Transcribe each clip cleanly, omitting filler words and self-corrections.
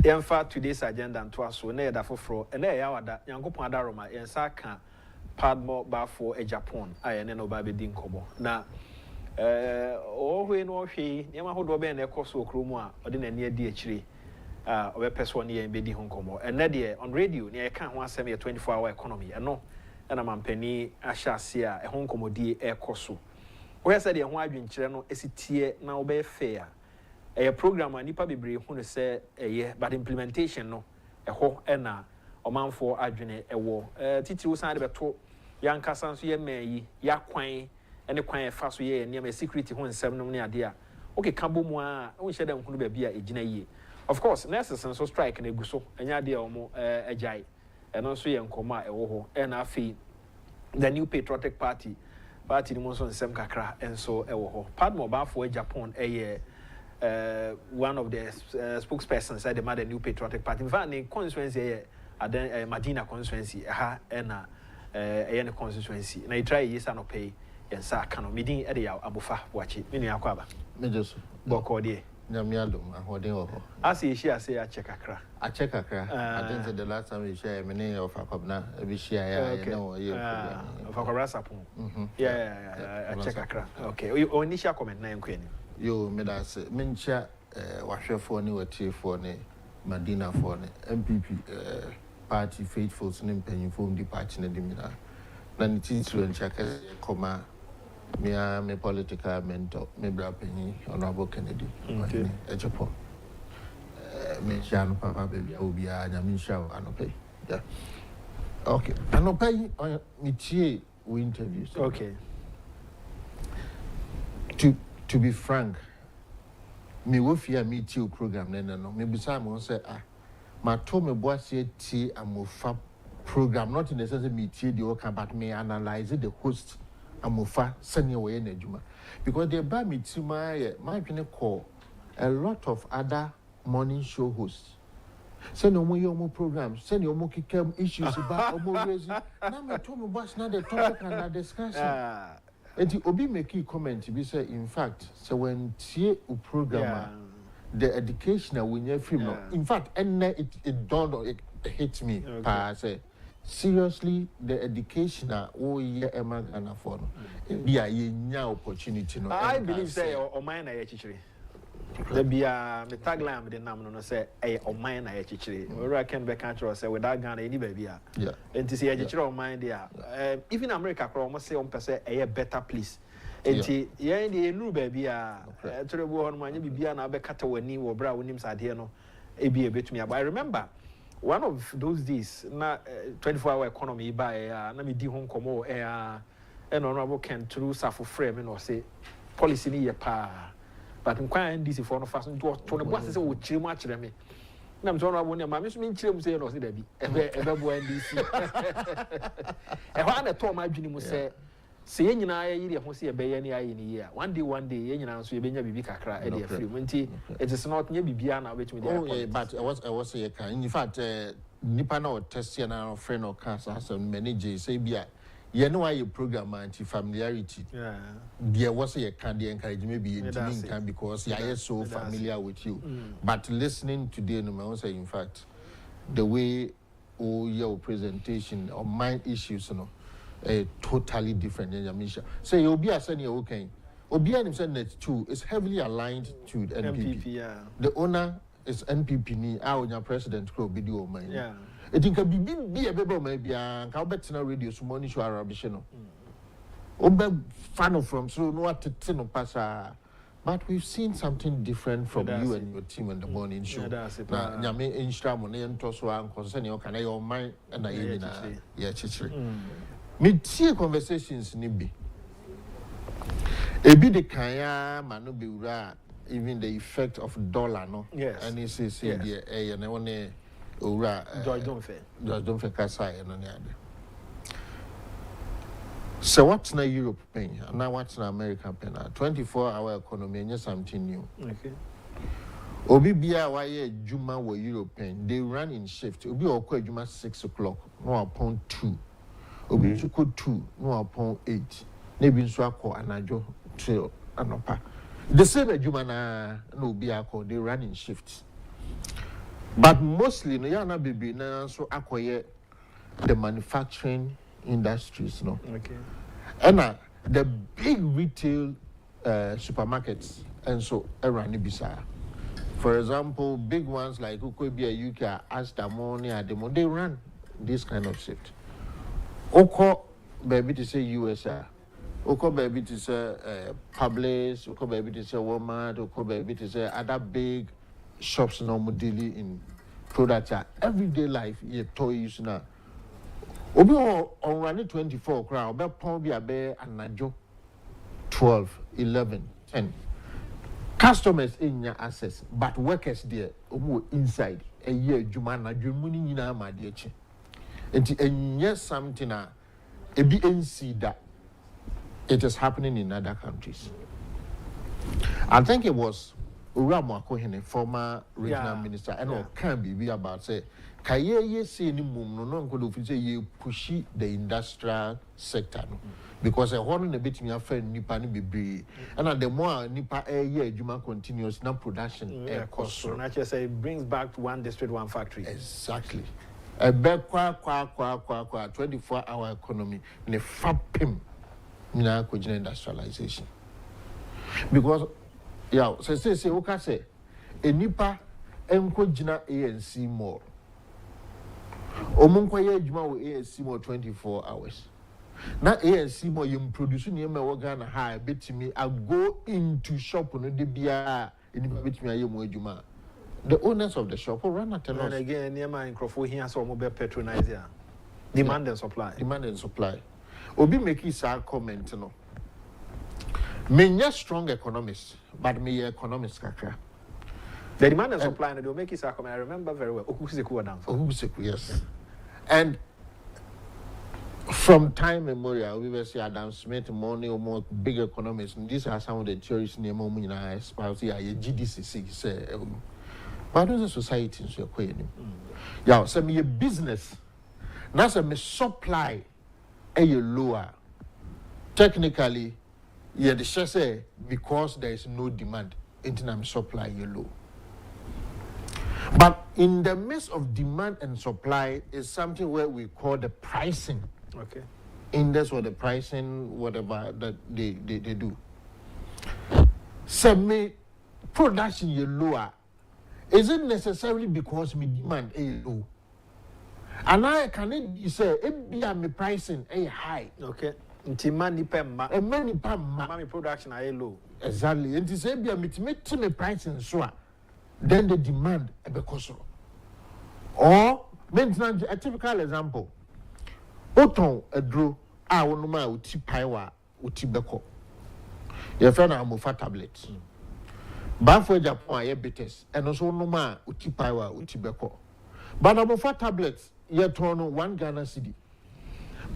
Yɛmfa today's agenda and so na yɛda foforɔ ɛna ɛyɛ awada Nyankopɔn adaroma yɛnsa ka padmo bafo Agyapong a yɛne no ba bɛdi nkɔmmɔ na ɔhwe no ɔhwe nneɛma ahodoɔ bɛn na ɛkɔ so okuro mu a ɔde n'ani adi akyire a ɔbɛpɛ so ne yɛn bɛdi ho nkɔmmɔ ɛnɛ deɛ on radio ne yɛka ho asɛm yɛ 24-hour economy ɛno ɛna mampani ahyɛ ase a ɛho nkɔmmɔdie ɛkɔ so wɔyɛ sɛ deɛ ho adwenkyerɛ no ɛsitie na wobɛyɛ fair a program a nipa bebree hu no sɛ ɛyɛ but implementation no ɛhɔ ɛna ɔmanfoɔ adwene ɛwɔ titiri wo san de bɛto yankasa nso yɛ mɛn yi yakwan ɛne kwan ɛfa so yɛ nneɛma security ho nsɛm no ne ade a okay ka bɔ mu a wonhyɛ dɛ nkunu baabi a ɛgyina yie of course nurses nso strike na egu so ɛnya ade a ɔmo agyae ɛno nso yɛ nkɔmɔ a ɛwɔ hɔ ɛna afei the new patriotic party ni mo nso nsɛm kakra ɛnso ɛwɔ hɔ padmo bafo Agyapong ɛyɛ one of the spokespersons at the new patriotic party. In fact, the constituency Madina constituency, and a constituency. And I try yes and pay and sa cano meeting at the abufa watch it. Mini aquaba. Majors Bocodie. Namiadum, holding I see she I say a check a cra. I check a cra. I didn't say the last time we share many of our cobna, every share, you know, of a rasapon. Yeah, I check a cra. Okay, initial comment name queen. Yo, me da se mencha wahwefo ne watiefo ne Madina for ne MPP party faithfuls ne mpanyimfo ndi party ne dimina na ne titiro ncha ka koma me political mentor me brapanyi honorable Kennedy Agyapong me chano papa baby obi a nyame hwa anope yeah okay anope me tie we interview okay to be frank, me wofia me tea program no. Me bisa mo say ma to me boase tea amofa program not in the sense me tea the work but me analyze the host amofa senior way na adwuma because they buy me tea my call a lot of other morning show hosts. Send no more programs, send your more issues about raising. Now me to me boss now the topic and the discussion. And the Obi make a comment, we say, in fact, so when tie programmer, the educational when you're free, in fact, and it dawned on it hits me. I say, seriously, the educational, oh, yeah, Emma and afford. Yeah, yeah, opportunity. No, I believe, say, or mine, I actually. There be a tagline with the name no say or mine I actually or I can be control say without Ghana any baby and to see a mind there even America almost say on per se a better place and yeah in the new baby to the one man you be an abekata when you or bra when him side here no a be a bit me but I remember one of those days na 24-hour economy by na me di home komo and honorable can through safo frame and or say policy ni pa but in quite DC for no fast to the boss say we chire much them na me tono abo ne ma me so me chire mu say no say da bi ebe bo NDC e ho na to ma adwini mu say ye nyina ye yire ho say ebe ye ne aye ne ye one day ye nyina so ye benya bibi kakra e dey free nti it is not nya bibia na obetumi dey but I was say can in fact nipa na o test ya na friend or cancer so manage say bia you know why you program anti familiarity. Yeah. There was a kind of encouragement maybe can because you are so familiar with you. But listening today, no I say in fact, the way your presentation or mind issues, totally different than your mission. So you'll be a senior okay. Obi and himself too is heavily aligned to the NPP. Yeah. The owner is NPP ni our president could be do mine. Yeah. I think a be a baby maybe a Calbetina radio so money show Arabishino. Obe fan from so no what to no pass. But we've seen something different from you and your team in the morning show. Now, Yami Instram and Toswa and concern your can your mind and I yeah, chichri. Mid-tier conversations nibi. A bit the kaya manubira even the effect of dollar no. Yes. And it's the and I want to. George don't fe kasa and on the other. So what's na Europe paying? Now what's na America paying? 24-hour economy and something new. Okay. Obi bia why Juma were Europe paying? They run in shift. Obi okwa Juma 6 o'clock. No upon 2. Obi chuko 2. No upon 8. Nebi nso akọ anajo till anopa. The same Juma na no be akọ. They run in shifts. But mostly, no, yana baby, na so acquire the manufacturing industries, no. Okay. And the big retail supermarkets, and so around Ibisa. For example, big ones like Ukobia, UK, Astamoni, they run this kind of shift. Oko, baby, to say USA. Oko, baby, to say Publix. Oko, baby, to say Walmart. Oko, baby, to say other big shops normally in products. Everyday life, you toys now. Obi on running 24 crowd, but probably a bear and Najo 12, 11, 10. Customers in your access, but workers there, inside a year, Jumana, Jumuni, my dear. And yes, something a BNC that it is happening in other countries. I think it was Uramo Akohene, former regional minister, and all can be about say, Kaye say any mum no could say you pushy the industrial sector. Because a horn a bit me a friend nipa ni be and the more nipa a year juma continuous na production cost. So not just say it brings back one district, one factory. Exactly. A back kwa 24-hour economy ne fapim na kujina industrialization. Because yeah, say okay say a nipa enko jina ANC more. Omunko ye juma wo ANC more 24 hours. Na ANC more you produce ni me Ghana ha betimi I go into shop no de bia eni betimi aye mo adwuma. The owners of the shop will run at a loss. And again, near my microphone here so mobile patronize here. Demand and supply. Demand and supply. Obi make his comment no. Me strong economist, but me economist kakra. The demand and supply and they'll make his comment. I remember very well. Okuseku, yes. And from time memorial, we will see Adam Smith, money or more big economists. And these are some of the theories near moment I espouse here. GDCC say, but there's a society in so yeah, so me a business. Now so me supply a lower. Technically, yeah, the share say because there is no demand, internet supply low. But in the midst of demand and supply is something where we call the pricing. Okay. Index or the pricing, whatever that they do. So me production you lower. Is it necessarily because me demand a low? And I can say it be me pricing a high. Okay. Demand a many pam production a low. Exactly. And to say be me pricing so then the demand a because or maintenance a typical example. Oton adro a wonuma uti paiwa uti beko. Your friend amofa tablet. But for Agyapong aye bitters and also wonuma uti paiwa uti beko. But amofa tablets ye turn 1 Ghana cedi.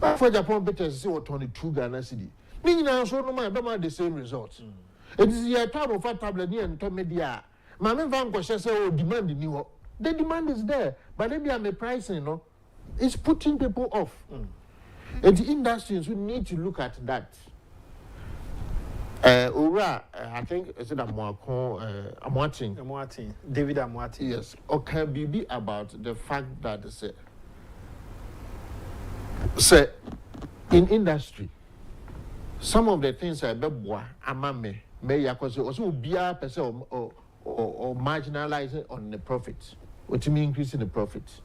But for Agyapong bitters say what 2 Ghana cedi. Ni na so wonuma be the same results. It is your time of tablet ni and media. Mama van go say demand ni wo. The demand is there, but maybe I'm a pricing, no. It's putting people off. And the industries, we need to look at that. I think it's Amwati. David Amwati. Yes. Or can be about the fact that say in industry, some of the things are beboa amame may also be a person or marginalizing on the profits. What you mean increasing the profits?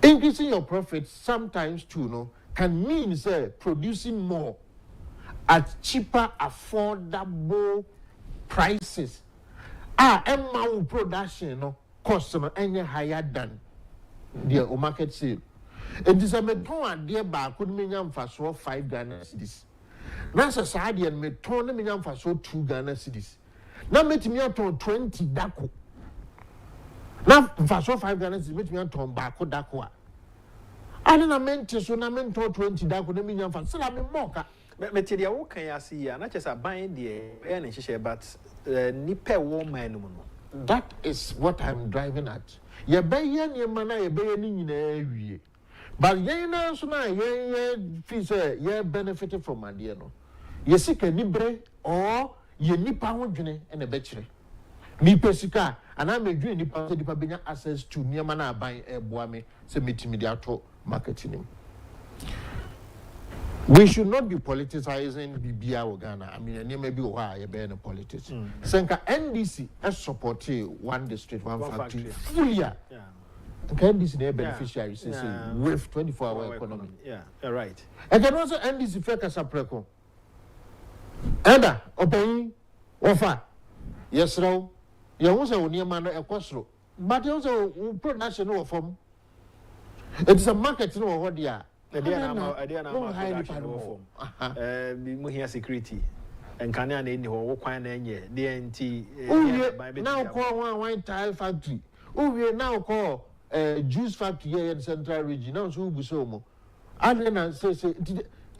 Increasing your profits sometimes too, no, can mean say producing more at cheaper, affordable prices. Amount production, no, cost no any higher than the market sale. And this a meton dear back could mean for so 5 Ghana cedis. Now society and meton mean for so 2 Ghana cedis. Now make me out on 20 dako. Now for so 5 Ghana cedis make me out on bako dako. I don't mean to so na mean to 20 dako na mean for still am more. Material wo kan ya see ya na chesa ban de e na hihye but nipa wo man no. That is what I'm driving at. Ye be ye ne ma na ye be ye ni nyina awie. But ye na so na ye feel say ye benefited from ade no. Ye sika nibre or ye nipa ho dwene e na be kire. Me pesika, and I'm a dream nipa benya access to near mana buying a boame, say media marketing. We should not be politicizing BBA Ghana. I mean, and maybe why you in politics. Senka NDC has supported one district, one factory. Fully, yeah. NDC is beneficiaries with 24-hour economy. Yeah, you're right. And then also NDC fake as a preco. Enda, obeying, offer. Yes, no. You also near man a costro. But you also pro national form. It's a market, you know what they are. I didn't security. And can I need who quite DNT now call one tile factory. Oh, we now call juice factory here in Central Region. Now, so we so and then I say,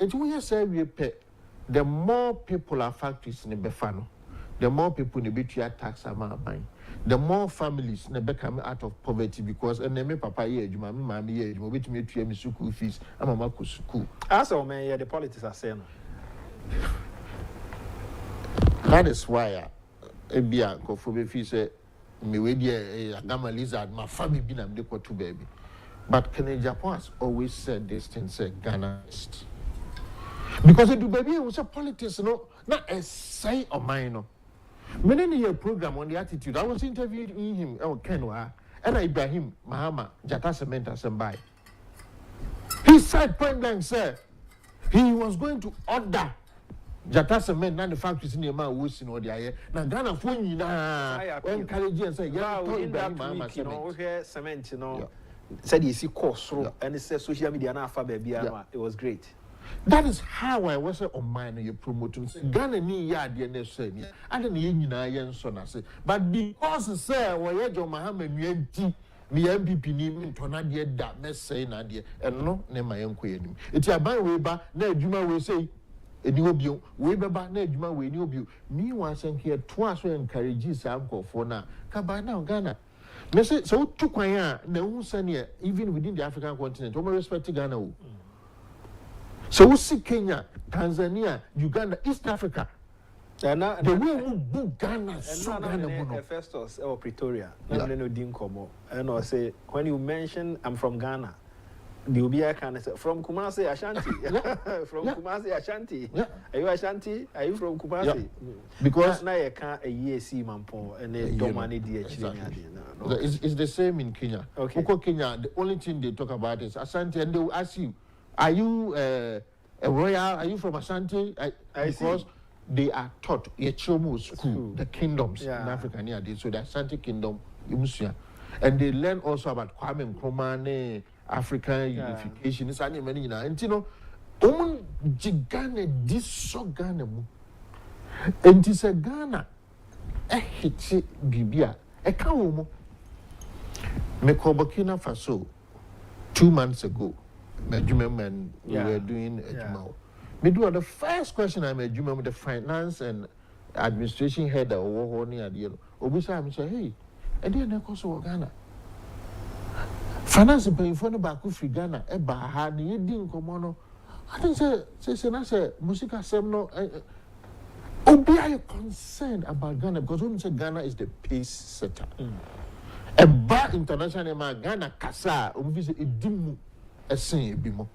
it will say we pay. The more people are factories in the Befano, the more people in the BTR tax amount buying. The more families never come out of poverty because and then papa here, you mammy here, you wait me to school fees, I'm a Marcus school. As all man, the politics are saying. That is why a bianco for me say me with a gamma lizard, my family been a deco to baby. But Agyapong has always said this thing, say Ghana ist. Because it do baby was a politics, no, not a say of mine. Many year program on the attitude. I was interviewing him, Kenwa, and Ibrahim Mahama, Jata Cement Asembai. He said point blank, sir, he was going to order Jata Cement and the factories in the man who's in Odia. Now, Ghana phone you encourage and say, yeah, Ibrahim Mahama cement, you know, said he see course through and he said social media and alpha baby. It was great. That is how I was on mine. You promoting Ghana ni ya the next say. I don't need na son say. But because say we John Mahama nti me MPP ni ntona de da mess say na de eno ne ma yenko yenim. Eti aban we ba na adwuma we say eni obio we beba na adwuma we ni obio. Me wan say here to so encourage some for na ka ba na Ghana. Me say so tu kwan a na hu say even within the African continent we respect Ghana o. So we see Kenya, Tanzania, Uganda, East Africa. The way we book Ghana, so Ghana. Festus or Pretoria, and I say when you mention I'm from Ghana, the Ubia can say from Kumasi Ashanti, from Kumasi Ashanti. Are you Ashanti? Are you from Kumasi? Because now you can't a year see Mampo and they don't money It's the same in Kenya. Okay, Kenya. The only thing they talk about is Ashanti, and they will ask you. Are you a royal? Are you from Ashanti? Because they are taught Yechomo school, the kingdoms in Africa near this. So the Ashanti kingdom, and they learn also about Kwame Nkrumah, African unification. It's any many and you know, Ghana this so Ghana and it's a Ghana a hit Bibia a cow me Burkina Faso 2 months ago. We were doing a Jumao. Me do the first question I made Juma with the finance and administration head of Wahoni at Yellow. Obisa, I say, hey, I didn't know Ghana. Finance paying for the Baku Ghana, a Bahani, you didn't come on. I didn't say, Musica Semno. Obi, are you concerned about Ghana? Because when you say Ghana is the pace setter. A bar international Ghana Kasa, visit a dimu. A sing bimo.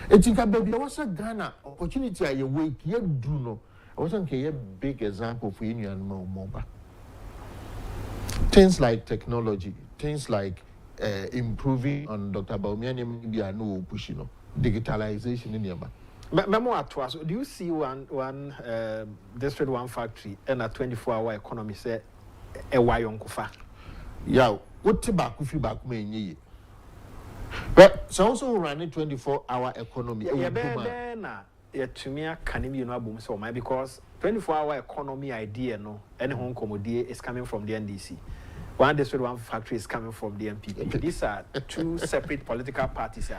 It's in baby. I was a Ghana opportunity. I wake yet do no. I wasn't a big example for Union Moba. Things like technology, things like improving on Dr. Baumiani media no pushing digitalization in Yama. Memoir to us. Do you see one district, one factory, and a 24-hour economy say a wayonkufa? Yeah, what tobacco free back me? But so also running 24-hour economy. To me, can you know so my because 24-hour economy idea no any home commodity is coming from the NDC. One district, one factory is coming from the MPP. These are two separate political parties.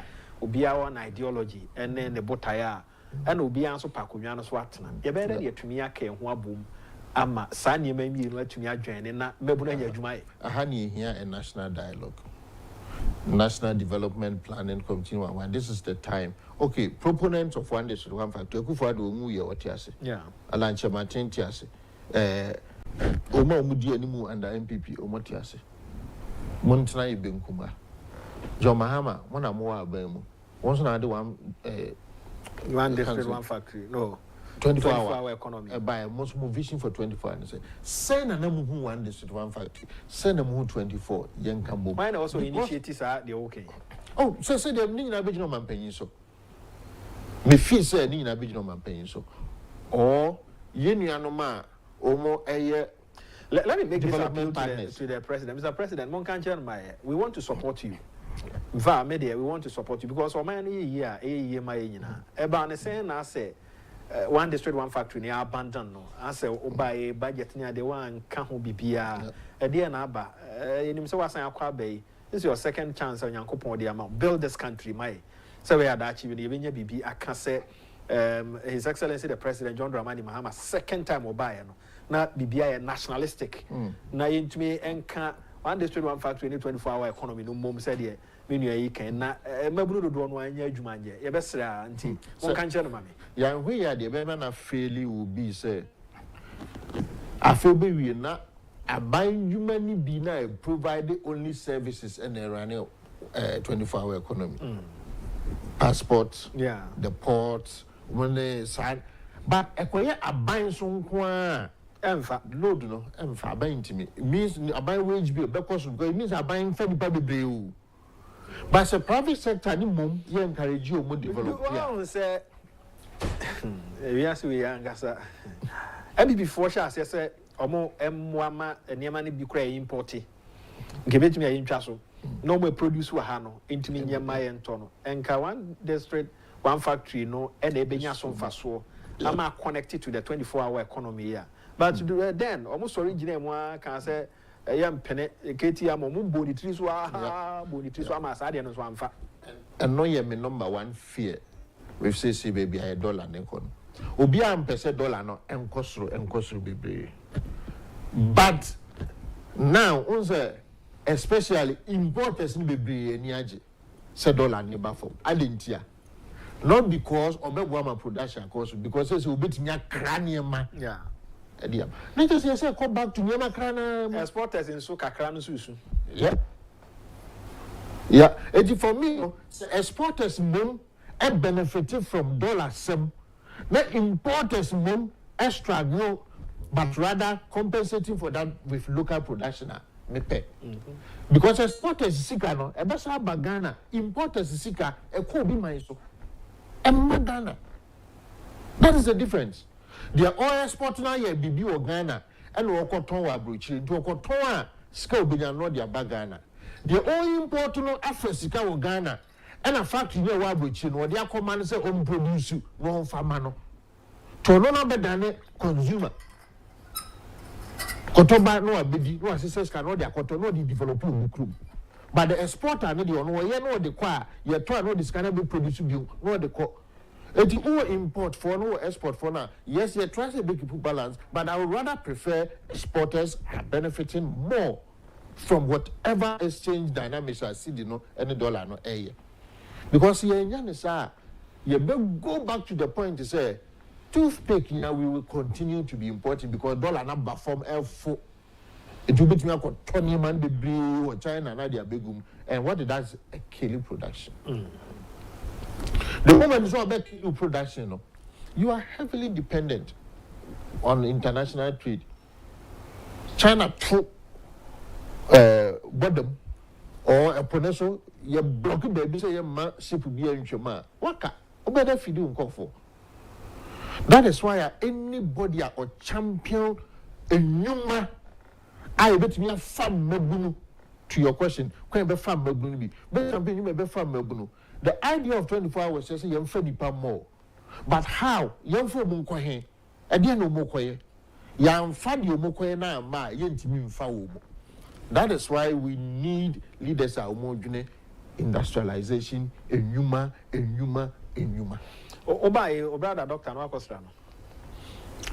Obia one ideology and then the botaya and Obia so pakunyano swatna. You better get to me a can boom. Ama Sanya may be let me join and not Mebuna Jumai. A honey here a national dialogue. National Development Planning Committee. This is the time. Okay, proponents of one district, one factory. Akufo-addo mu ye what you say. Yeah. Alanche Martin tiase. Oma omudi animu under MPP omotiase. Montana ibenkuma. John Mahama, one more abemu. Once another one district, one factory. No. 24-hour economy. By most more vision for 24 and say, send a number who one district, one factory, send a more 24, young Cambo. Mine also initiatives are the okay. Oh, so say they're needing original man paying so. Me feel say needing original man paying so. Or, Yenianoma, or more a year. Let me make this appeal to the president. Mr. President, we want to support you. Va media, we want to support you because for many year, my Eba saying I say one district, one factory near abandoned. No, I say by budget near the one can't bibia. A dear naba, in himself, this is your second chance on Yankopon the amount. Build this country, my. So we are achieving even your BB. I can say His Excellency the President John Dramani Mahama second time obaye no. Na BBI nationalistic. Na into me enka one district one factory in 24-hour economy no mom said ye menu yi kan na maburu do no anya adwuma nje ye besra anti won kan che no mame ya hwe ya de be na fairly will be say afo be wi na aban dwuma ni bi na provide only services and run 24-hour economy. Passports, the ports, when they sign, but acquire a buying so load no, and for buying to me. It means a buying wage bill because it means a buying for the public bill. But the private sector, you encourage you to develop. Well, say, yes, we are, Gassa. And before she said, Omo M1 and Yamani be cray imported. Give it to me in Chasso. No more produce wahano into me near my antono. And one district, one factory, no, and a benyason faso. I'm connected to the 24-hour economy here. But then, almost originally, one can say, a young penny, KTM, body trees, body trees, and one fact. And no, you number one fear. We've said, baby, $1 and income. Obiam per se dollar no, and costro baby. But now, especially importers ni bebree ni age say dollar ni ba for adentia not because obegwama production cost because say obetinya kraniema ediam na just say come back to niema krana exporters in so kakra no susu it for me exporters mom e benefited from dollar sem na importers mom extra no but rather compensating for that with local production. Because exporters sika no e besa bagana importers sika e ko bi man so e magana. That is the difference. The oil export na ye bibi o Ghana and we koton wa brochi nti koton a sika obinya no dia bagana. The oil import no afa sika o Ghana and a factory we wa brochi no dia come man say o produce no farmer no to no na bedane consumer. Kotoba no abedi no assessors can no dey koto no dey develop in group but the exporter no dey no ye no dey kwa ye to no dey scan be produce bi no dey ko eti who import for no export for now yes ye try to make people balance but I would rather prefer exporters are benefiting more from whatever exchange dynamics I see no any dollar no because ye nya say ye be go back to the point to say toothpick now we will continue to be importing because dollar number from F4. It will be to me a Tony man the blue or China and their begum. And what it does a killing production. The moment you about killing production, you are heavily dependent on international trade. China through bottom or a pronounce you block baby say your man ship be in Choma. Waka, better feed you for. That is why anybody or champion a numa I bet me a farm mebunu to your question. Can be farm mebunu be? But champion you may be farm mebunu. The idea of 24 hours says you fed more. But how? Young for munkohe. I didn't know mokoye. Young fad you mokoye na ma yentimi mfa. That is why we need leaders are more industrialization, a numa. Oba brother doctor no akosra no.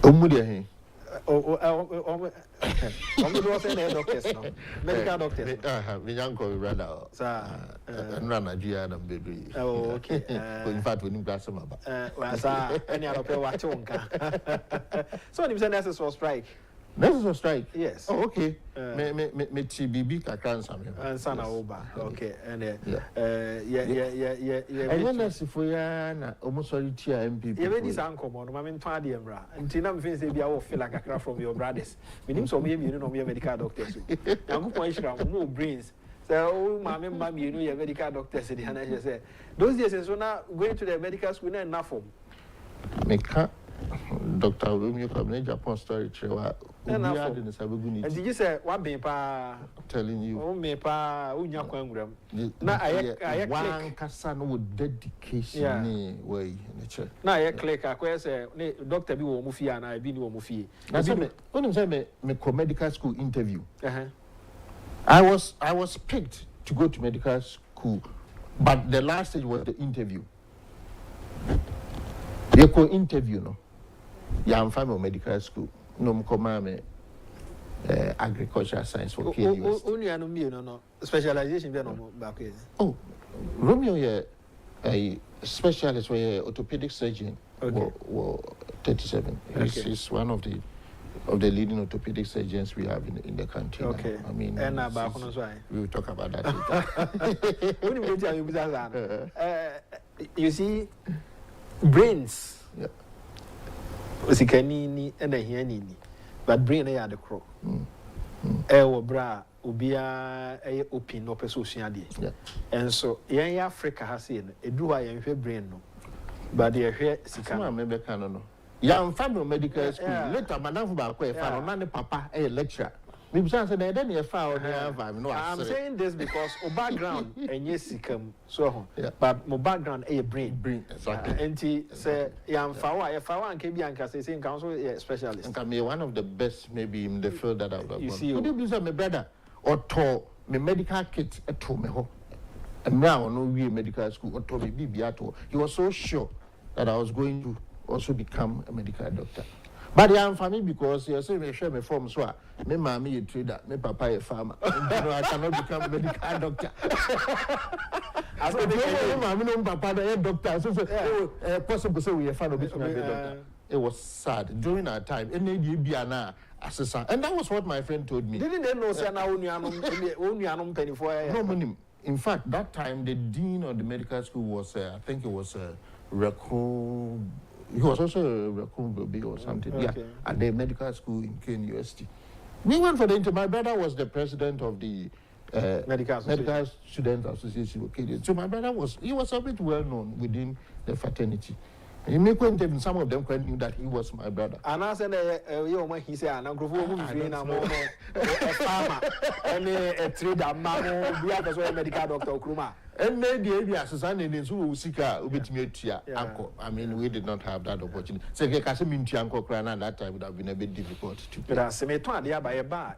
Omude he. Do say na doctors no. Medical doctors. Me yanko brother. Sir. Na Nigeria na baby. Oh okay. In fact we need class ba. Well sir, any other pay watch wonka. So you say necessary strike. This is a strike. Yes. Oh, okay. Me TBB kakran sami. And sana oba. Okay. And yeah. And then that's if we are na almost sorry tia MPP. You ready sanko mo no ma me ntwa de mra. Nti na me fin say bia wo feel like akra from your brothers. Me nim so me no me medical doctors. Yankopon hira mo brains. So ma me ma me no ye medical doctors dey na say those days so now going to the medical school na enough for me can't Dr. Romeo from Agyapong story trailer. And did you say what be pa telling you? Oh me pa unya kwanguram. Na I one person with dedication way nature. Na I click akwa say doctor bi wo mu fie na bi ni wo mu fie. Na say me medical school interview. I was picked to go to medical school, but the last stage was the interview. They co interview no. I'm from medical school. No, come agricultural science for KUS. Only no specialization be no back. Oh, Romeo a specialist where orthopedic surgeon. Okay. 37. Okay. He's one of the leading orthopedic surgeons we have in the country. Okay. Now. I mean, we will talk about that later. You see, brains. Yeah. Osikani and a hiani, but brain a the crow. Bra ubia a open no persociadi. And so young Africa has seen a do I am brain no, but they are here. Sikama maybe can young family medical school. Later, Madame Bakwe found papa a lecturer. I'm saying this because our background and yes, so but my background a brain exactly. And he say if I can be saying council specialist. And can be one of the best maybe in the field that I've you see, would you be my brother or to me medical kit at home? And now no we medical school or to be Biato. He was so sure that I was going to also become a medical doctor. But I'm family because you say me share me form so me mommy a trader, me papa a farmer. I cannot become a medical doctor. As my mommy no papa a doctor. So possible say we a fan of becoming a doctor. It was sad during our time. And and that was what my friend told me. Didn't they know say na only anum 24? No, in fact, that time the dean of the medical school was I think it was Raccoon. He was also a raccoon baby or something. Okay. Yeah, at the medical school in KUST. We went for the interview. My brother was the president of the medical students association. Okay, so my brother was a bit well known within the fraternity. And some of them knew that he was my brother. And I said, he said, I'm going to a farmer and a trader, mamma, we have a medical doctor, Kruma. And maybe Susan and who seek with me, uncle. I mean, we did not have that opportunity. So, Uncle Crana that time would have been a bit difficult to but as a metuan, by a bar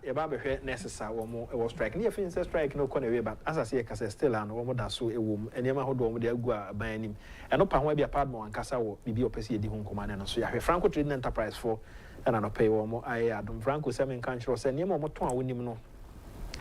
necessary or more, it was striking. Near Finns strike no corner, but as I say, still and one more so a woman, and Yama Hodom with the Agua by him. And no power be a part more and Casawo, be opposite the home command. And so you have a Franco trading enterprise for and an pay or more. I don't Franco 7 country or send him more to win him no.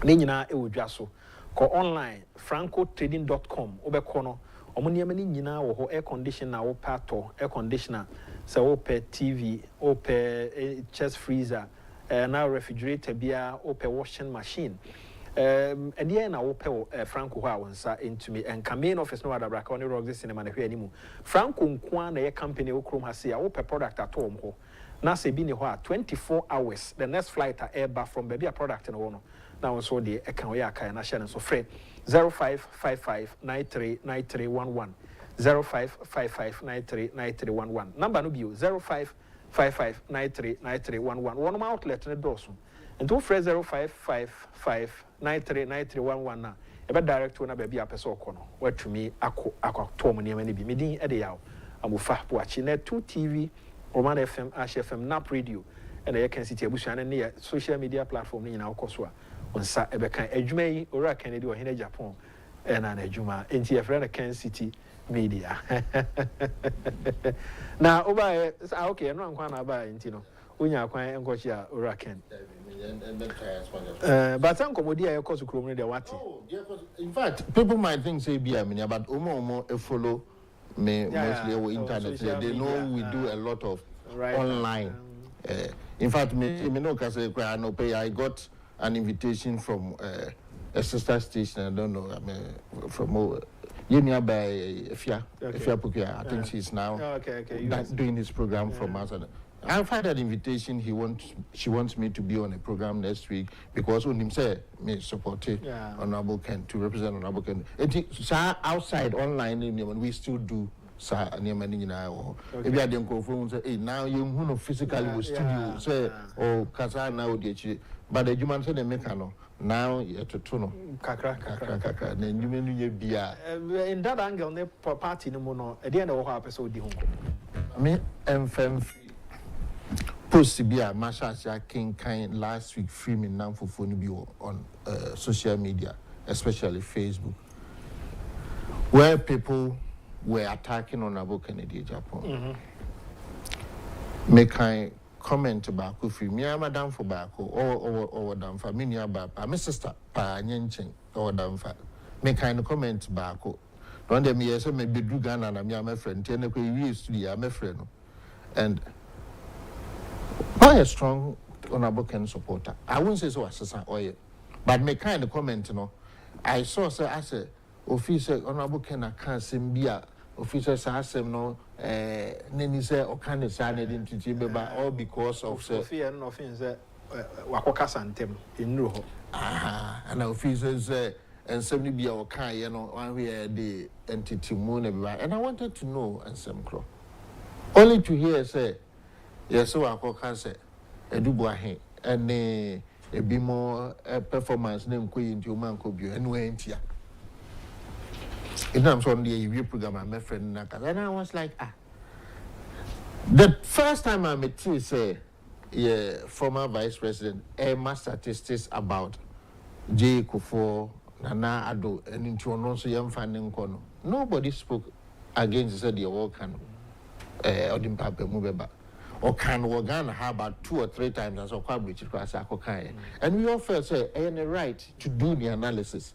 Nina, it would just so. Go online francotrading.com obekono omuniama ni nyina wo ho air conditioner wo pato air conditioner so wo pe TV wo pe chest freezer now refrigerator bia wo pe washing machine and then na wo pe Franco ho a wonsa into me and main office no other braka on Roxy cinema na hwe animu Franco nkwa na ye company wo krom ha se wo pe product atom ho na se bi ne ho a 24 hours the next flight air bar from baby a product no wo no now so the account ya kai na share so free 0555939311 0555939311 number no bio 0555939311 one outlet ne doso and to free 0555939311 na e be direct to na baby apese okono watumi akọ mo ne ma ne bi medin e de yawo amufa poachi na 2 TV Roman FM Ash FM Nap Radio and the Kencity Media ne social media platform ni na akoso a onsa ebekan adwuma yi ora Kennedy o hene Agyapong na adwuma enti e friend Kencity Media na oba okay no ankwa na ba enti no onya akwan enkochi a ora Ken but ankomodi a yekoso krom no de wati in fact people might think say be amenia but omo follow me mostly on internet they know we do a lot of online In fact, I got an invitation from a sister station. I don't know. I mean, from nearby Efia Pukia. I think she's now doing this program from us. And I find that invitation. She wants me to be on a program next week because when him say me support Honorable Ken to represent Honorable Ken. Outside online, we still do. Maybe I didn't go from say, now you physically with studio say, oh, Kasa now but the human said, now you're to tunnel. Then you mean be in that angle, ne party no more. At the end of our episode, me and post be a Masha King kind last week filming now for phone bio on social media, especially Facebook, where people were attacking Honorable Kennedy Agyapong. Make I comment about Kofi. Me am down for back or down for me near back. My sister pa nyenchen or down for. Make I comment back. Don't let me say maybe do Ghana and I'm my friend. Tell me we used to be my friend. And I'm a strong Honorable Ken supporter. I won't say so as oil, but make kind of comment. I saw say I said. Officer Honorable Ken can't seem be a officer Sassem no Nenny say or can decide identity all because of fear and offense Wakoka Santem in Ruho. And officers and somebody be our kind, one way the entity moon and I wanted to know and some crow. Only to hear say yes, so I say a dubois and a be more performance name queen to Manco and went here. It comes on the review program, my friend Naka. And I was like, The first time I met you, say, former vice president, Emma statistics about J. Kufo, Nana Addo, and into an also young finding corner. Nobody spoke against the war can Odin Papa Mubeba. Or can Wagana have about 2 or 3 times as a quabbridge across Akokai. And we all felt say, I have a right to do the analysis.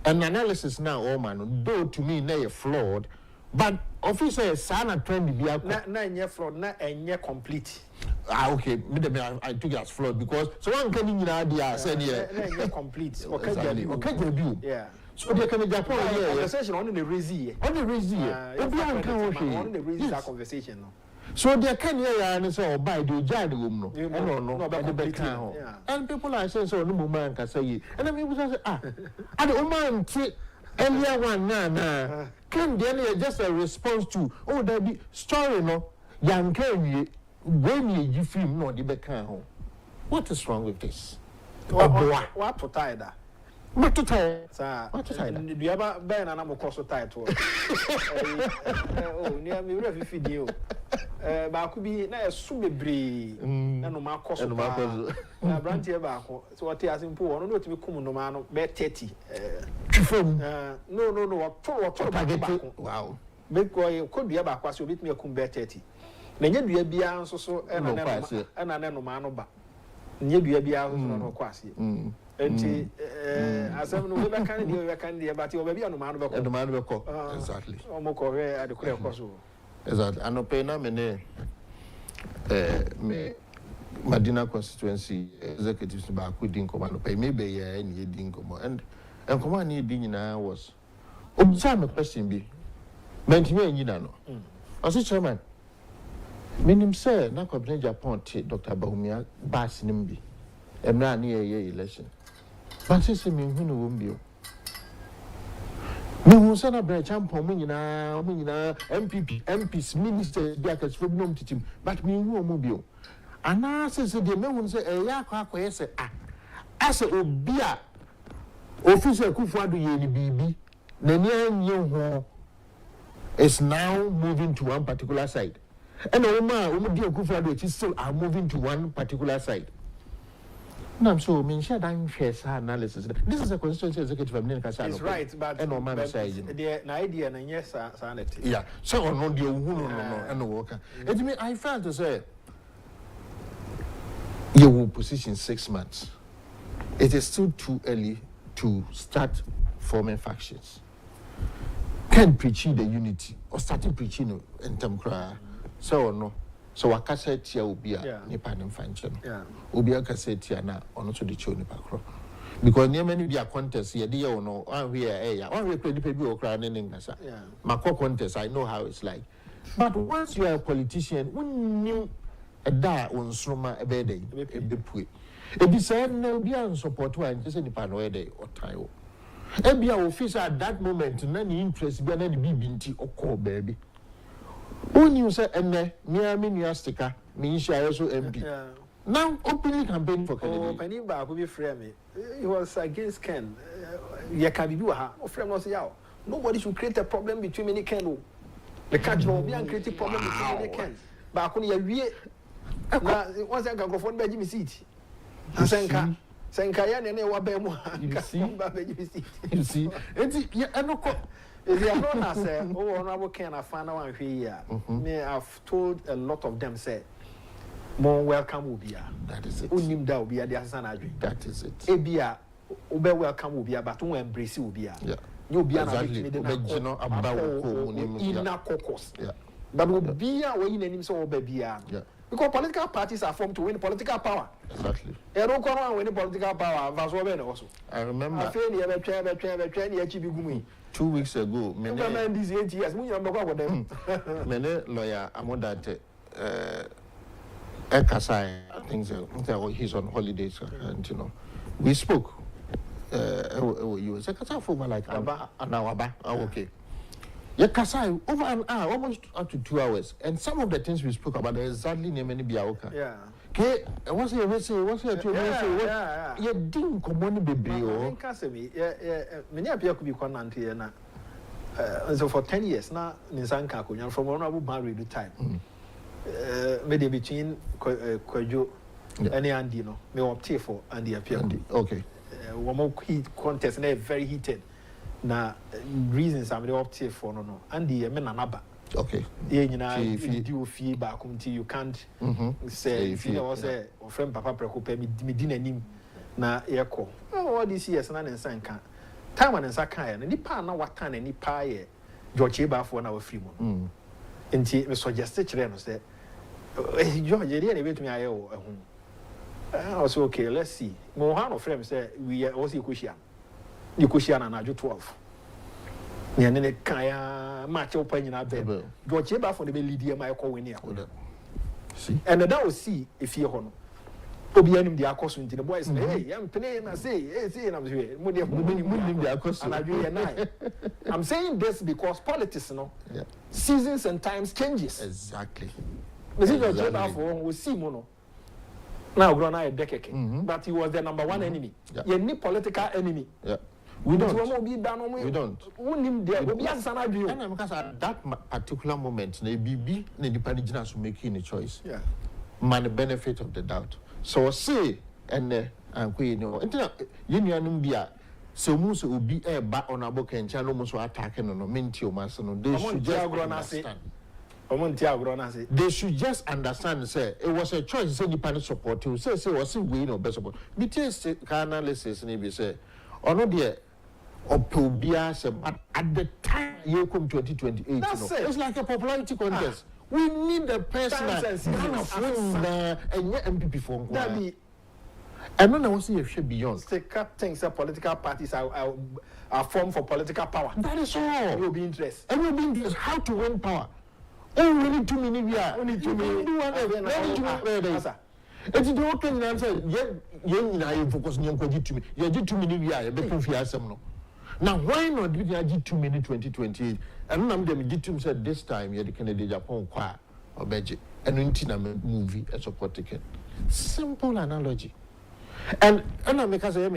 And analysis now, oh man, though to me, they are flawed, but officer Sana trend be up. Not flawed, not complete. Okay, I took it as flawed because so one coming in idea said, yeah, complete. Okay, yeah. So they can be Japan, conversation on the raise. On the raise, on the raise conversation. So they can hear and say, oh, by the jar room, no, and people are saying, so no man can say, and I mean, say, and the woman take earlier one, can there just a response to, oh, there be story, no, young Kenny, when you film, no, the back home. What is wrong with this? What to tie that? What to tie? Do you ever burn an ammo cost title? Oh, near me, video. But I could be a subebri, and no more cost of my brand here back. So what he has important, I don't know to be common no man, bet 30. No, wow. Make could be about what you beat me a cumbet 30. Then you be a beer so and an no back. You be a beer on quasi. And as I'm no can be about your baby on the man of the man of exactly. Almost at the clear possible. Exactly. And no pain, me Medina constituency executives about couldn't command pay maybe any didn't come and command needing was. Observe a question be. Mentime you know. I said, Chairman, meaning, sir, not company Japan, Dr. Bahumia, Bass Nimby, and ran near a election. But sister, me who won't be. No, son of a champion, MPs, ministers, blackers from Nom to him, but me who mobile. And I said, the man say, a yakwa, say, as a beer, officer Akufo-addo Yeni BB, Nanian Yoho is now moving to one particular side. And a woman, Akufo-addo still are moving to one particular side. No, so mean share analysis. This is a constituency executive of Ninkasa. It's right, but and no man say the idea and yes, sanity. Yeah, so on the and the worker. It mean I found to say you will position 6 months. It is still too early to start forming factions. Can preaching the unity or starting preaching in term cry. So no. so wakasa tia obi a nipa ne mfanche no obi akasa tia na ono so de che nipa kro because near many be a contest ye dey no one we one we nipa bi okra ne ngasa makọ contest I know how it's like but once you are a politician when you da onsroma ebe dey ebepue ebi say na obi an support one say nipa no e dey otayo ebi a officer at that moment na ni interest bi na ni bibi nti okọ baby when you say enne me nua stika me share so MP now openly campaign for Kennedy Penny ba ko be frame me he was against Ken ye can be ha o frame no say yaw nobody should create a problem between me and Ken the catch no be and create a problem between me and Ken ba ko ye wie na once I can go for be seat senka ya ne wa ba mu ba be seat you see enti ye enoko is there no na say oh honorable Ken afana wan hwe ya me I've told a lot of them say more welcome Ubia. That is it. Unim da Ubia, the Asana. That is it. Ebia, Ube welcome Ubia, but who embrace Ubia. Yeah. You be an inner caucus. Yeah. But Ubia, when you name so Obebia. Yeah. Because political parties are formed to win political power. Exactly. They don't come and win political power. Also. I remember. I feel you have a train, 2 weeks ago, many these 8 years, we are not with them. Many lawyer, I'm on that. Ekasai, I think he's on holidays, and you know, we spoke. You say Ekasai for like an hour, okay. Ekasai over an hour, almost up to 2 hours, and some of the things we spoke about exactly near many biaoka. Yeah. Okay, what's it? Yeah. You didn't come on, baby. Many of you could be conanti na. So for 10 years now, Nisanka Kunyan from honorable married time. Maybe between Kwajo and Andy, no, may opte for Andy appear. Okay. One more contest, and very heated. Now, reasons I'm opte for no. Andy, a man anaba. Okay. If you do feedback, you can't say if you say, or friend Papa Precope, me dinner him na echo. Oh, all these years, and Sanka. Time and Sakai, and Nipa na what time and Nipa George Eba for an hour free one. And she suggested to say, George, you didn't wait me. I was okay, let's see. Mohano frame said, we are also Kushian. You Kushian and Aju 12. And then a kaya match open in our bed. George Eba for the Lydia, my call when you see. And the Dow see if you honor. Obianim the accost into the boys, hey, I'm playing, I say, hey, I'm here. I'm saying this because politics, seasons and times changes. Exactly. We see mono. Now, grown a decade, but he was the number one enemy. You need political enemy. Yeah. We don't. We don't. Because at that particular moment, the BB, the Panigina to making a choice. Yeah. Man, the benefit of the doubt. So say and you know, Union so most will be a back on a book and channel almost attacking on a mentio master. They should just They should just understand. Say it was a choice. Say the panel support you. Say was we no best support. BTS analysis maybe say or no dear or but at the time you come 2028. It's like a popularity contest. We need a person and MPP for and then I was see if beyond. Things that political parties are formed for political power. That is all. You'll be interested. And we'll be interested how to win power. Only 2 minutes. Only 2 minutes. It's the open answer. Yeah, focus on 2 minutes. Yeah, 2 minutes. Now, why not do the 2 minutes 2028? And I'm going to do said this time, you're the Kennedy Agyapong choir or budget. And in movie, a support ticket. Simple analogy. And I'm because I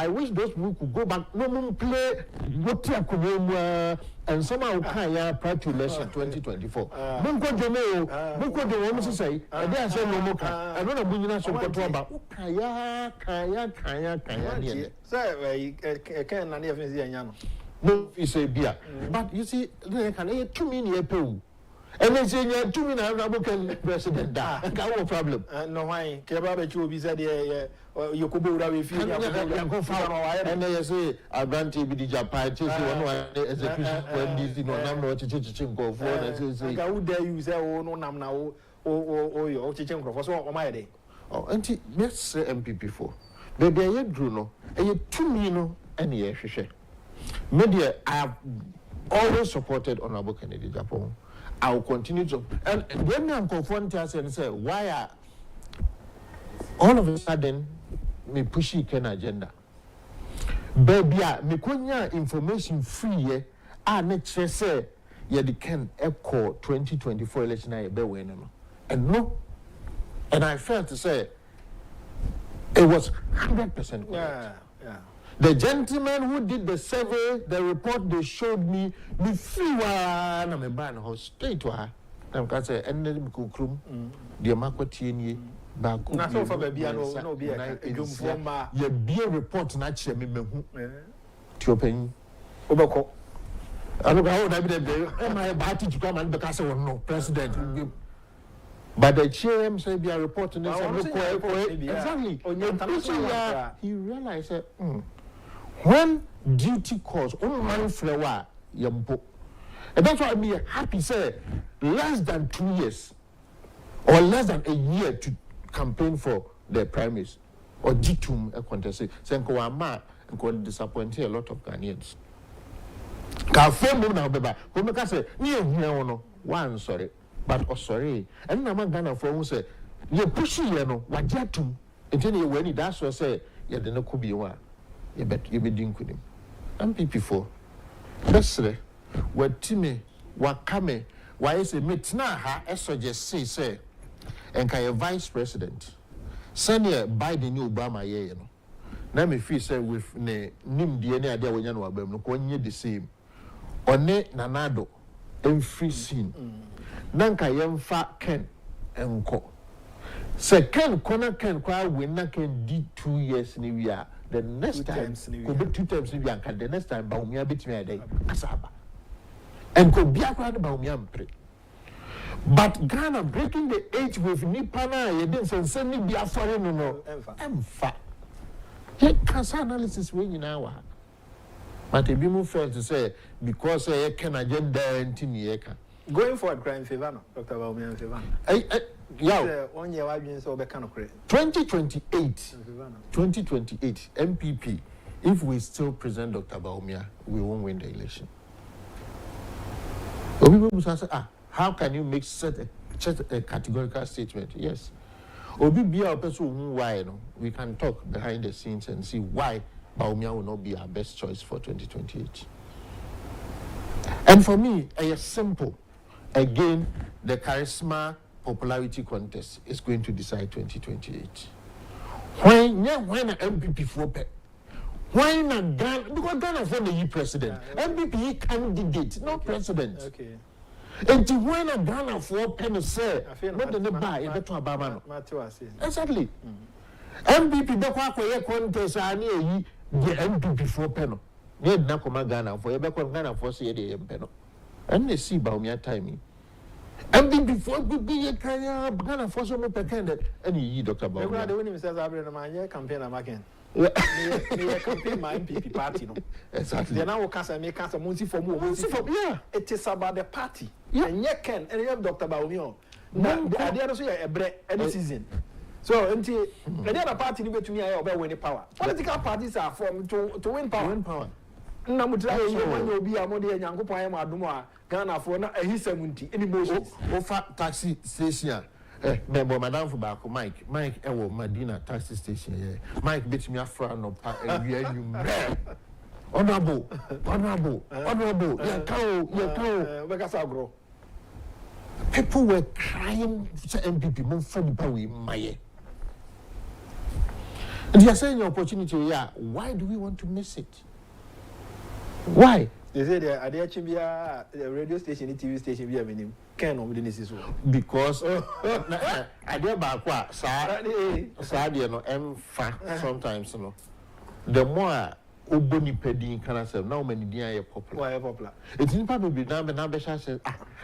wish those people could go back, no play what and somehow prior to election 2024. Don't go to me, don't go to one to say, and then I say no more. I don't know when you're not about Kaya. Sir, I can't never no, you say beer. But you see, they can 2 minutes. And then say, 2 minutes, president, no problem. No, why? Kebab, you be said, you could go with you. And they say, I grant you the Japan, execution when this, I'm not teaching go for. How dare you say, oh, no, now, o chichen crofo so o ma yede oh anti let's MPP for baby I drew no e to me no ene ye hwehwe media I have always supported Honorable Kennedy Agyapong. I will continue to and when I'm confronted us and say why are all of a sudden me pushy Ken agenda baby me konya information free ye na say ye the Ken echo 2024 election I be win no and no and I felt to say it was 100% correct. Yeah. The gentleman who did the survey, the report they showed me, the free one, I'm a ban house straight to her. I'm going to say, and then Kukrum, the Makotini, Baku. Not so for baby, no be a your beer report, naturally, to open Obako. I don't know how am I about to come and because I was no president. But the chair say be a report and exactly. He realized that when duty calls, man flower yampo. And that's why I'd be happy say less than 2 years or less than a year to campaign for the primaries or G2 a contest. Senko ama and could disappoint a lot of Ghanaians. Cafe now, Beba. Who say, no, one sorry. But oh sorry, and I'm gonna for who say you pushing you know what jatum until you when that's what say you didn't could be one. You bet you be doing with him. MPP4. That's say what Timmy, what come, why is it meet now ha as suggest say and can a vice president send you Biden new Obama ye you know. Now me feel say with ne nim DNA there when you know about no the same. One nanado free scene. Nanka yemfa Ken enko. Se Ken kona Ken kwa wina Ken di 2 years ni wia. The next time could be 2 times ni wia. The next time baumia bit me a day. Asaba. And could be a crowd baumia mpre. But Ghana breaking the age with Nipana, you didn't send me be a foreign no. Emfa. He cancer analysis when you know. But a bimu failed to say because I can agenda and tiniyeka. Going forward, crime favor, Dr. Baumia and favor. Yeah, 1 year I've been so back 2028 MPP. If we still present Dr. Baumia, we won't win the election. People say, how can you make such a categorical statement? Yes. Obi be our person why no? We can talk behind the scenes and see why Baumia will not be our best choice for 2028. And for me, it's simple. Again, the charisma popularity contest is going to decide 2028. When a MPP for when a Ghana, because Ghana for the president, MPP candidate, not president. Okay. And when a Ghana for pen say, not the buy in the Trabama. Exactly. MPP the contest are near the MPP for pen. Near Nakoma Ghana for a Ghana for say the Empeno. And they see Baumia timing. And then before would be a Ghana for some candidate, and you, Dr. Baumia. The winning says, I'm a campaign. I'm again. Campaign my MPP party. No? Exactly. Then I will cast and make us a multi for more. Yeah. It is about the party. Yeah. And yet, and you have Dr. Baumia. Now, the idea is a bread any season. So, until the other party to me, I obey winning power. Political parties are formed to win power. Win power. Namutra will be a model young Poema Duma, Ghana for his 70 any motions. Offer taxi station. Member Madame for Baco, Mike, Ewo, Medina taxi station. Mike bit me a frown of honorable. People were crying to MPP, more from the power in my. And you are saying your opportunity, yeah. Why do we want to miss it? Why? They say there are actually a radio station, a TV station, be a minimum. Can no this is because I dear Bakwa, Sadia no emfa sometimes no. The more Uboni Pedi can I say now many dear popular. It's in probably now says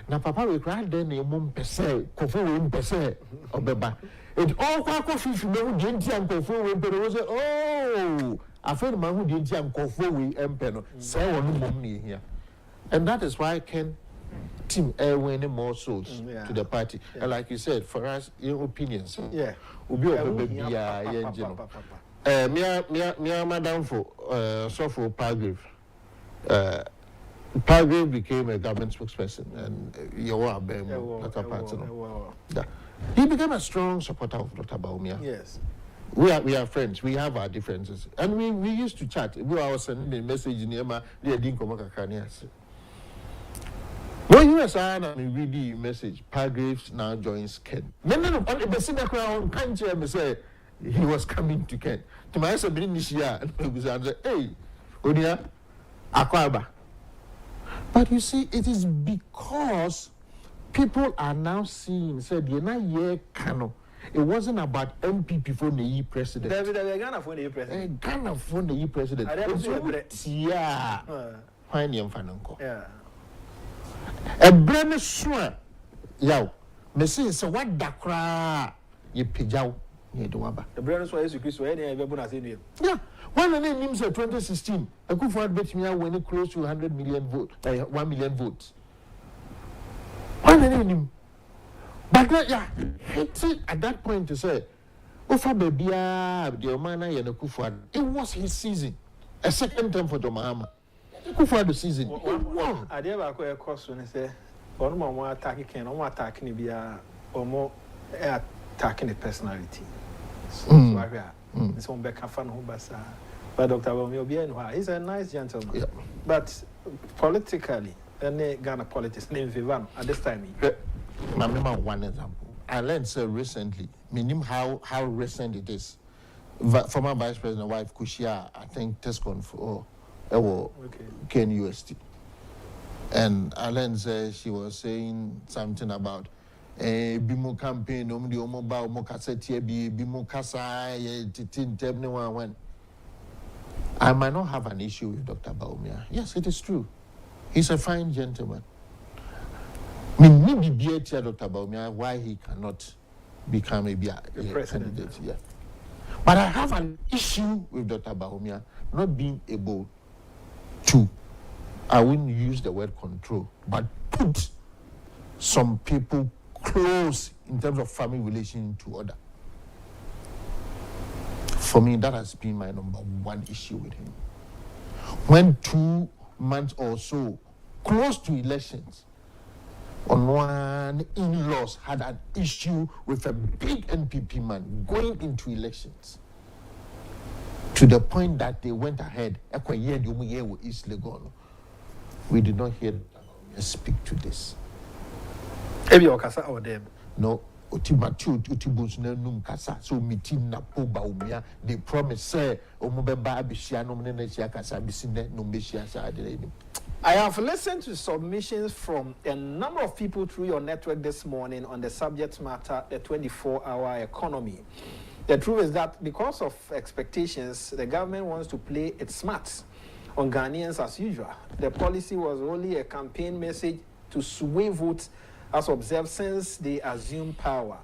na papa we cry then a mum per se, Kofu per se, or Beba. It all coffee from the Genti and Kofu, but it was oh. I feel man who didn't Kofu we empeno say on me here. And that is why Ken team winning more souls to the party. And like you said, for us, your opinions. Yeah. Ubi madam for for Palgrave. Palgrave became a government spokesperson, and he became a strong supporter of Dr. Bawumia. Yes. We are friends. We have our differences, and we used to chat. We were sending a message in Yema. They didn't come when you were saying a read message, Palgrave now joins Ken. He was coming to Ken. To my answer, this year, and he was answer, hey, Odia, Akwaba. But you see, it is because people are now seeing, said, you're not yet Kano. It wasn't about MPP for the president. Ghana for the president. Ghana for the president. Yeah. Fine, young Fananko. Yeah. A brand sure. Yow. Messi, so what dakra ye pijaw ye doaba. The brand is why you Chris where any ever seen. Yeah. One of the names of 2016, akufo-addo bet me when close to 100 million votes, 1 million votes. One of the name. But yeah, at that point to say, Ofa Bebia, the Omana Akufo-addo, it was his season. A second term for the Mahama. Akufo-addo season. I never acquire a course when I say, one more attacking can, no more attacking Bia, or more attacking the personality. So, it's on back fan home, but Dr. Bawumia, he's a nice gentleman. Yeah. But politically, Ghana politics, name Vivan at this time. I remember one example. I learned so recently, meaning how recent it is. Former Vice President wife Kushia, I think, Tescon for KNUST. And I learned she was saying something about Bimo campaign, Omo cassette, Bimo Kasa, when I might not have an issue with Dr. Bawumia. Yes, it is true. He's a fine gentleman. Maybe Dr. Bawumia why he cannot become a candidate. Yeah. But I have an issue with Dr. Bawumia not being able to, I wouldn't use the word control, but put some people close in terms of family relation to order. For me, that has been my number one issue with him. When 2 months or so, close to elections, on one in-laws had an issue with a big NPP man going into elections to the point that they went ahead. We did not hear speak to this. No. So meeting na po Bawumia, they promise say I have listened to submissions from a number of people through your network this morning on the subject matter, the 24-hour economy. The truth is that because of expectations, the government wants to play its smart on Ghanaians as usual. The policy was only a campaign message to sway votes as observed since they assumed power.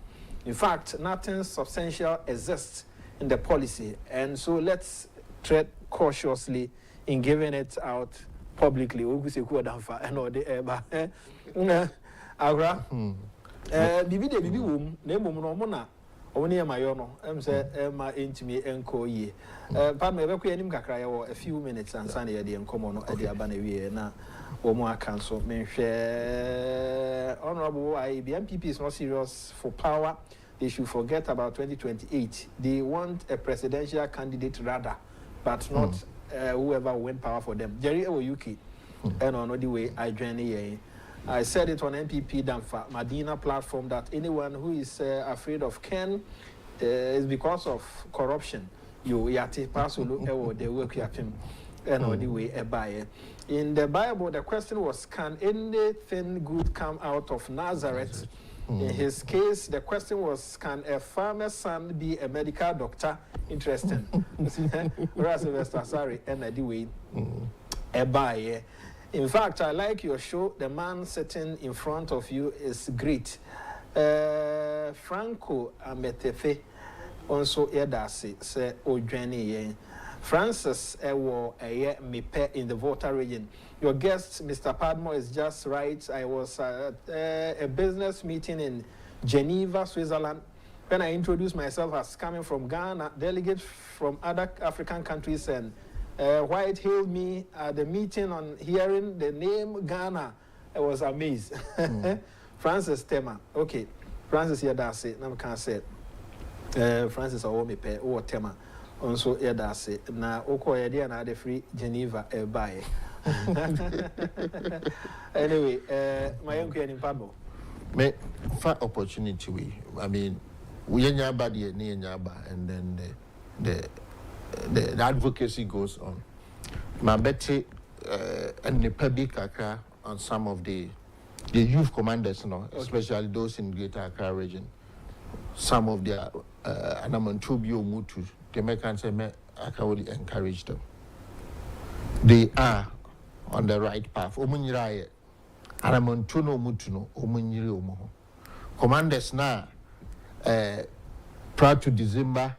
In fact, nothing substantial exists in the policy, and so let's tread cautiously in giving it out publicly. A few minutes and Sunday and common na cancel. Honorable MPP is not serious for power. They should forget about 2028. They want a presidential candidate rather, but not whoever will win power for them. Jerry UK and on the way I join. I said it on MPP Damfa Madina platform that anyone who is afraid of Ken is because of corruption. You yati pasulu the work him and on the way a buyer. In the Bible, the question was, can anything good come out of Nazareth? In his case, the question was, can a farmer's son be a medical doctor? Interesting. Sorry, and the way a buyer. In fact, I like your show. The man sitting in front of you is great. Franco Ametefe also Edasi say Ojani. Francis Mepe in the Volta region. Your guest, Mr. Padmore, is just right. I was at a business meeting in Geneva, Switzerland, when I introduced myself as coming from Ghana, delegates from other African countries, and White hailed me at the meeting on hearing the name Ghana. I was amazed. Francis Tema. Okay. Francis here that's it. Now can say Francis Mepe or Tema. Also here that's it. Now Oko idea na the free Geneva buy. Anyway, my uncle in Pablo. Me for opportunity we. I mean, we nyaba the nyaba, and then the advocacy goes on. My betty and the public Accra on some of the youth commanders, you know, especially those in Greater Accra region. Some of their Anamantubio Mutu, the Americans say I can only encourage them. They are on the right path. Omunyiraye, Anamantuno Mutuno, Omunyiri Omoho. Commanders now, prior to December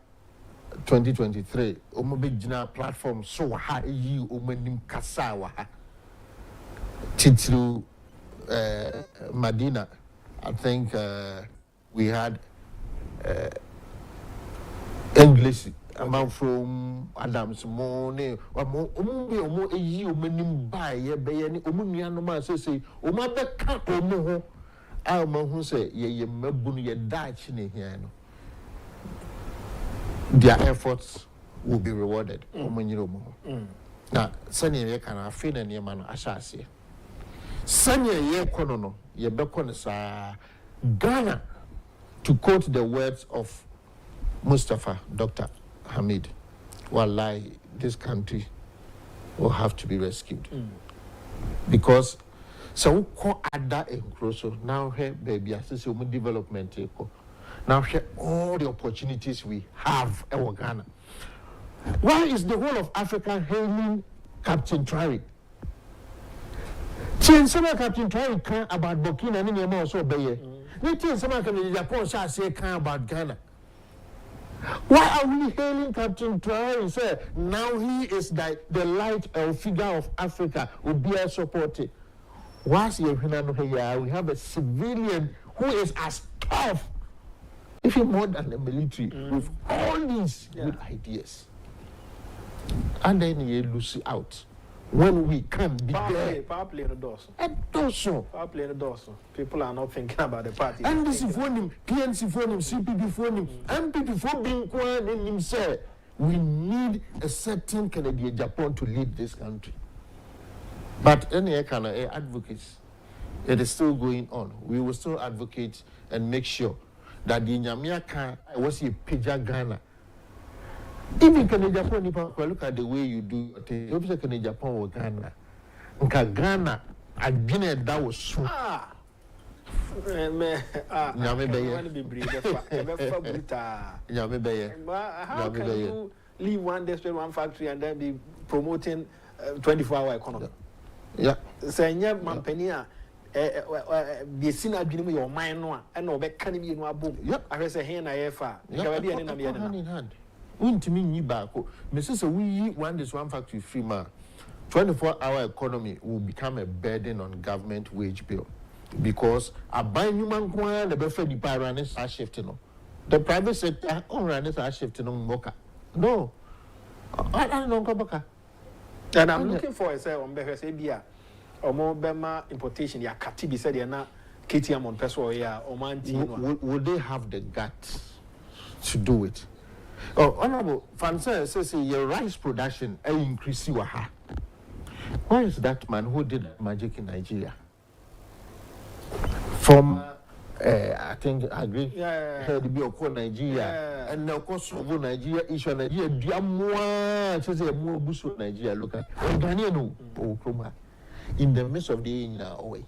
2023, Omobijina platform so ha yi omenim kasawa ha. Titru Medina, I think we had English amount from Adams Morning or more a year meaning by ye bayani omunia no man say Omaba can't omo Alma who say ye mebun ye Dutch in here. Their efforts will be rewarded. Now, Sunny can have feel any man ashasi. Sunny ye konono, ye bekonesa Ghana, to quote the words of Mustafa, Dr. Hamid, wallahi, this country will have to be rescued. Because so ko ada encroso now here baby assess development now here all the opportunities we have in Ghana. Why is the whole of Africa hailing Captain Traore? Captain Traore can about Burkina and Nigeria also obey. Agyapong say can about Ghana. Why are we hailing Captain Traore? Say now he is the light figure of Africa will be supported. Whilst we have a civilian who is as tough, if more than the military, with all these good ideas. And then you lose out when we can be there. Power play in the doors. And also, power play in the doors. People are not thinking about the party. And this for him, KNC for him, CPP for him, MPP for being quiet and himself. We need a certain Canadian Japan to lead this country. But any kind of advocacy, it is still going on. We will still advocate and make sure that the Nyamiaka was a Pija Ghana. Even Canadian Japan, look at the way you do it. If Canadian Japan or Ghana, Ghana, I've been at that was so. How can you leave one district, one factory, and then be promoting 24-hour economy? Yeah. Saying, yeah, Mampenia, be seen at your mind, and no back can be in my book. Yep, I say, hey, I have hand in hand. Wouldn't mean you back. Mrs. We want this one factory free man. 24-hour economy will become a burden on government wage bill because a buy new man the buffer the runners are shifting. The private sector runners are shifting on Moka. No, I don't know Moka. And I'm looking for a say on Behesabia or more Bema importation. Ya Katibi said, you're not KTM on Peso or Manti. Would they have the guts to do it? Oh, Honorable Fancy says your rice production increase you. Why is that man who did magic in Nigeria? From I think I agree. Heard be of Nigeria and of course over Nigeria issue Nigeria. Diamwa says a more busu Nigeria. Look at Ghanaian in the midst of the way.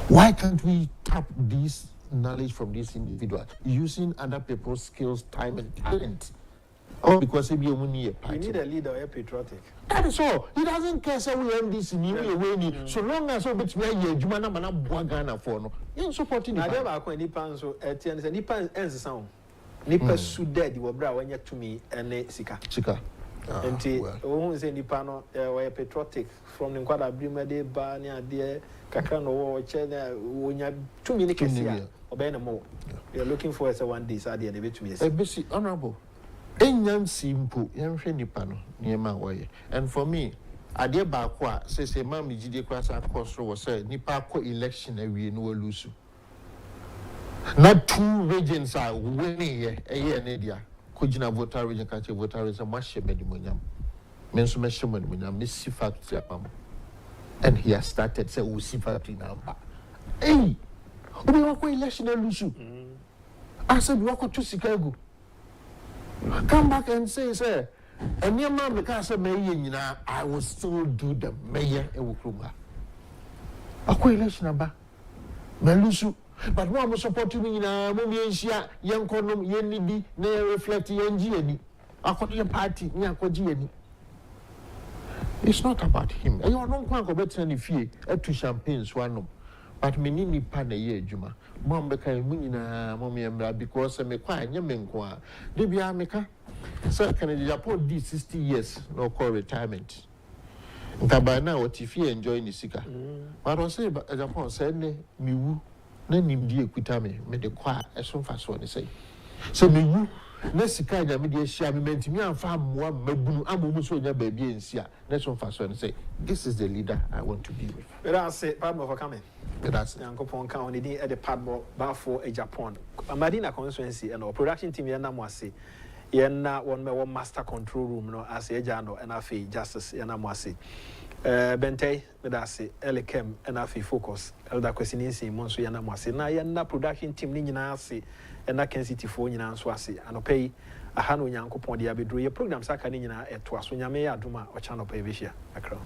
Why can't we tap these knowledge from this individual using other people's skills, time, and talent? Oh, because we need a leader, a patriotic. That is all. He doesn't care so we end this in any way. So long as we bet you Jumana Mana Buagana for no. You're supporting I never acquaint Nipan so at the end ends sound. nipa su dead wo bra wanya tumi ene sika enti ohun se nipa no we patriotic from nkwada brimade ba ne ade kakra no wo che na wonya tumi ne kesia obey na mo we are looking for one day so ade na betumi esi ebisi honorable enyam simple yenhwe nipa no niema woye and for me ade ba ko a say ma me gide kwa sa course wo say nipa ko election awie no lose not two regions are winning here ne dia ko gina voter region ka che voter region ma hye medimonyam me nso me hye medimonyam me si factory apam and he has started say we see factory number hey obi wa ko election lose asa bi wa ko to sikago come back and say and your man because of me I will still do the mayor ewukruma akwa election aba melusu but no am support me na mo mi enhia yenkonom yenidi na reflect yenji ani akodo ye party ni akoji ani. It's not about him. You don't want to bet any fee to champagne swanum. But me ni nipa na ye adwuma mom be kan mu nyina mom yemra because me kwa nya me nko a de bia me ka so can Agyapong di 60 years no call retirement nkaba na what if you enjoy ni sika but I say Agyapong say ne mi wu na nimdi ekuta me de kwa eso fa so ne say so me wu na sika nya me de ahia me mentimi amfa ammoa mabunu amomu so nya ba bia ensia na so fa so ne say this is the leader I want to be with. But I say pardon for coming. That's Yankopon kan on the at the padmo ba for Agyapong Amadina constituency and our production team yana mo ase yana one me one master control room no as Ejano and afi justice yana mo ase bentay me da se elekem and afi focus elder question nsi mo so yana mo ase na yana production team ni nyina ase and na Kencity fo nyina so ase anopai aha no Yankopon de abedro ye program saka ni nyina eto aso nyame adoma o channel pa ebehia akra